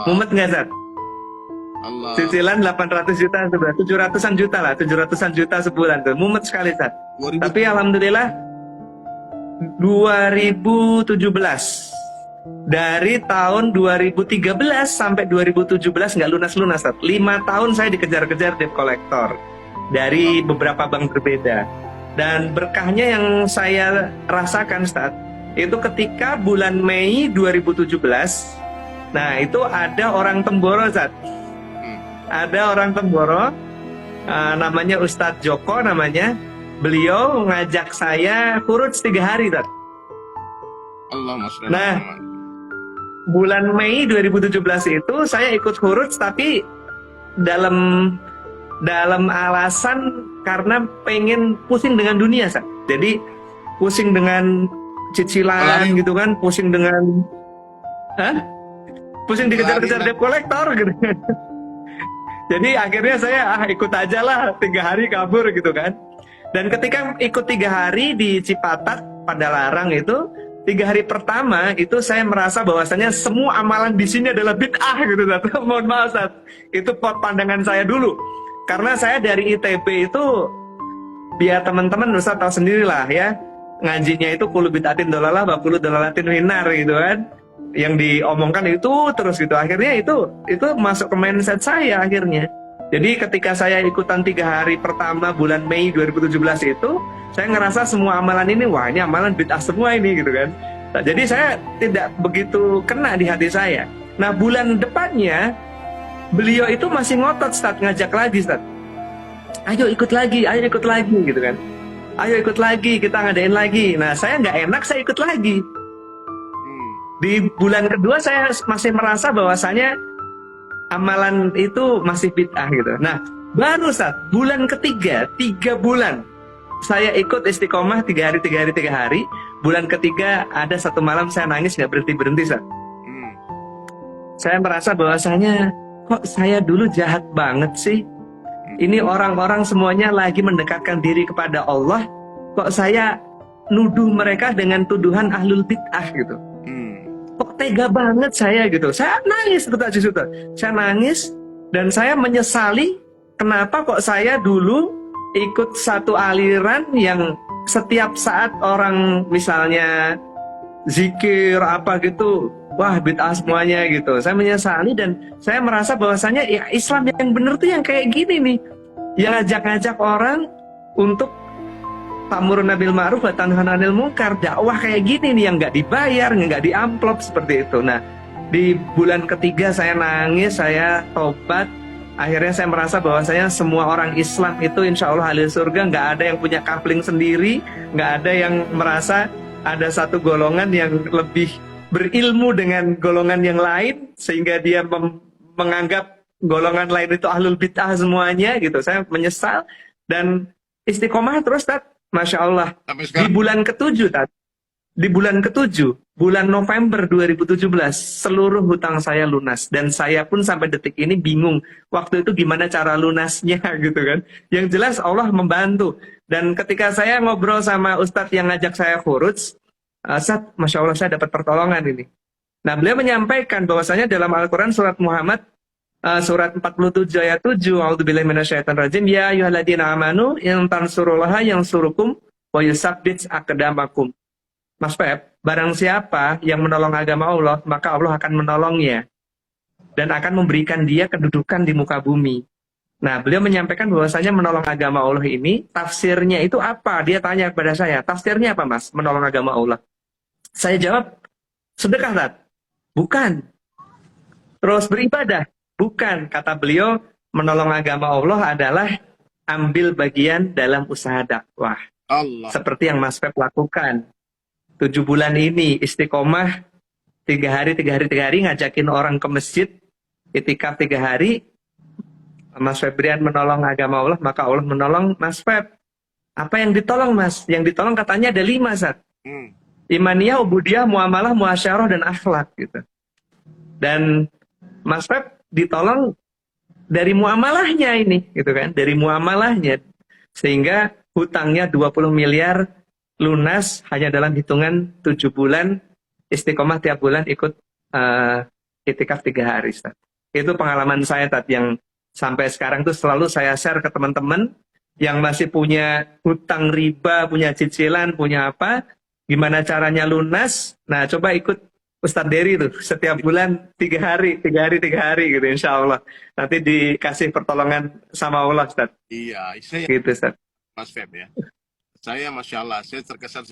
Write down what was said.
Mumet Allah. nggak, Zat? Allah. Cicilan 800 juta, 700-an juta lah, 700-an juta sebulan tuh. Mumet sekali, Zat. 2000. Tapi alhamdulillah 2017. Dari tahun 2013 sampai 2017 nggak lunas-lunas, Zat. 5 tahun saya dikejar-kejar debt collector dari beberapa bank berbeda. Dan berkahnya yang saya rasakan, Ustaz, itu ketika bulan Mei 2017, nah itu ada orang Temboro, Zat. Ada orang Temboro, namanya Ustadz Joko namanya. Beliau ngajak saya kurut 3 hari, Zat. Allahumma sholli ala Nah, Muhammad. bulan Mei 2017 itu saya ikut kurut, tapi dalam alasan karena pengen pusing dengan dunia, Zat. Jadi pusing dengan cicilan Pelari. gitu kan, pusing dengan pusing dikejar-kejar Pelari, debt collector gitu. Jadi akhirnya saya ikut aja lah 3 hari kabur gitu kan. Dan ketika ikut 3 hari di Cipatat pada Larang itu, 3 hari pertama itu saya merasa bahwasanya semua amalan di sini adalah bid'ah gitu, Zat. Mohon maaf, Zat. Itu pandangan saya dulu. Karena saya dari ITB itu, biar teman-teman Ustaz tahu sendirilah ya, ngajinya itu kullu bid'atin dolalah wa kullu dolalatin winar gitu kan. Yang diomongkan itu terus gitu. Akhirnya itu masuk ke mindset saya akhirnya. Jadi ketika saya ikutan 3 hari pertama bulan Mei 2017 itu, saya ngerasa semua amalan ini, wah ini amalan bid'ah semua ini gitu kan. Nah, jadi saya tidak begitu kena di hati saya. Nah bulan depannya, beliau itu masih ngotot, Ustaz, ngajak lagi, Ustaz. Ayo ikut lagi gitu kan. Ayo ikut lagi, kita ngadain lagi. Nah saya nggak enak, saya ikut lagi. Di bulan kedua saya masih merasa bahwasanya amalan itu masih bid'ah gitu. Nah, baru saat bulan ketiga, 3 bulan saya ikut istiqomah 3 hari, 3 hari, 3 hari. Bulan ketiga ada satu malam saya nangis nggak berhenti-berhenti, Ustaz. Saya merasa bahwasanya kok saya dulu jahat banget sih. Ini orang-orang semuanya lagi mendekatkan diri kepada Allah, kok saya nuduh mereka dengan tuduhan ahlul bid'ah gitu. Kok tega banget saya gitu. Saya nangis, betul. Saya nangis dan saya menyesali kenapa kok saya dulu ikut satu aliran yang setiap saat orang misalnya zikir apa gitu, wah bid'ah semuanya gitu. Saya menyesali dan saya merasa bahwasanya ya Islam yang benar tuh yang kayak gini nih, yang ngajak-ngajak orang untuk ta'muruna bil ma'ruf wa tanhauna 'anil munkar, dakwah kayak gini nih yang nggak dibayar, nggak diamplop seperti itu. Nah, di bulan ketiga saya nangis, saya tobat. Akhirnya saya merasa bahwasanya semua orang Islam itu insya Allah ahli surga, nggak ada yang punya kapling sendiri, nggak ada yang merasa ada satu golongan yang lebih berilmu dengan golongan yang lain sehingga dia menganggap golongan lain itu ahlul bid'ah semuanya gitu. Saya menyesal dan istiqomah terus, Tat. Masya Allah, di bulan ke-7, bulan November 2017, seluruh hutang saya lunas. Dan saya pun sampai detik ini bingung, waktu itu gimana cara lunasnya gitu kan. Yang jelas Allah membantu. Dan ketika saya ngobrol sama Ustadz yang ngajak saya khuruj, Ustadz, Masya Allah saya dapat pertolongan ini. Nah beliau menyampaikan bahwasanya dalam Al-Quran surat Muhammad, surat 47 ayat 7, a'udzubillahi minasyaitonir rajim, ya ayyuhalladzina amanu in tansurullaha yansurukum wa yusabbit aqdamakum. Mas Pep, barang siapa yang menolong agama Allah, maka Allah akan menolongnya dan akan memberikan dia kedudukan di muka bumi. Nah, beliau menyampaikan bahwasanya menolong agama Allah ini tafsirnya itu apa? Dia tanya kepada saya, tafsirnya apa, Mas? Menolong agama Allah. Saya jawab, sedekah, Tat? Bukan. Terus beribadah? Bukan. Kata beliau, menolong agama Allah adalah ambil bagian dalam usaha dakwah. Allah. Seperti yang Mas Pep lakukan. 7 bulan ini istiqomah 3 hari ngajakin orang ke masjid, itikaf 3 hari. Mas Febrian menolong agama Allah, maka Allah menolong Mas Pep. Apa yang ditolong, Mas? Yang ditolong katanya ada 5, Zat. Imaniyah, ubudiyah, muamalah, muasyarah, dan akhlak gitu. Dan Mas Pep ditolong dari muamalahnya ini gitu kan, dari muamalahnya, sehingga hutangnya 20 miliar lunas hanya dalam hitungan 7 bulan istiqomah, tiap bulan ikut itikaf 3 hari, Ustaz. Itu pengalaman saya, Tat, yang sampai sekarang tuh selalu saya share ke teman-teman yang masih punya hutang riba, punya cicilan, punya apa, gimana caranya lunas. Nah, coba ikut Ustadz Dery tuh, setiap bulan 3 hari, 3 hari, 3 hari gitu, insya Allah. Nanti dikasih pertolongan sama Allah, Ustadz. Iya, saya Gitu, Ustadz. Mas Feb ya. Saya Masya Allah, saya terkesan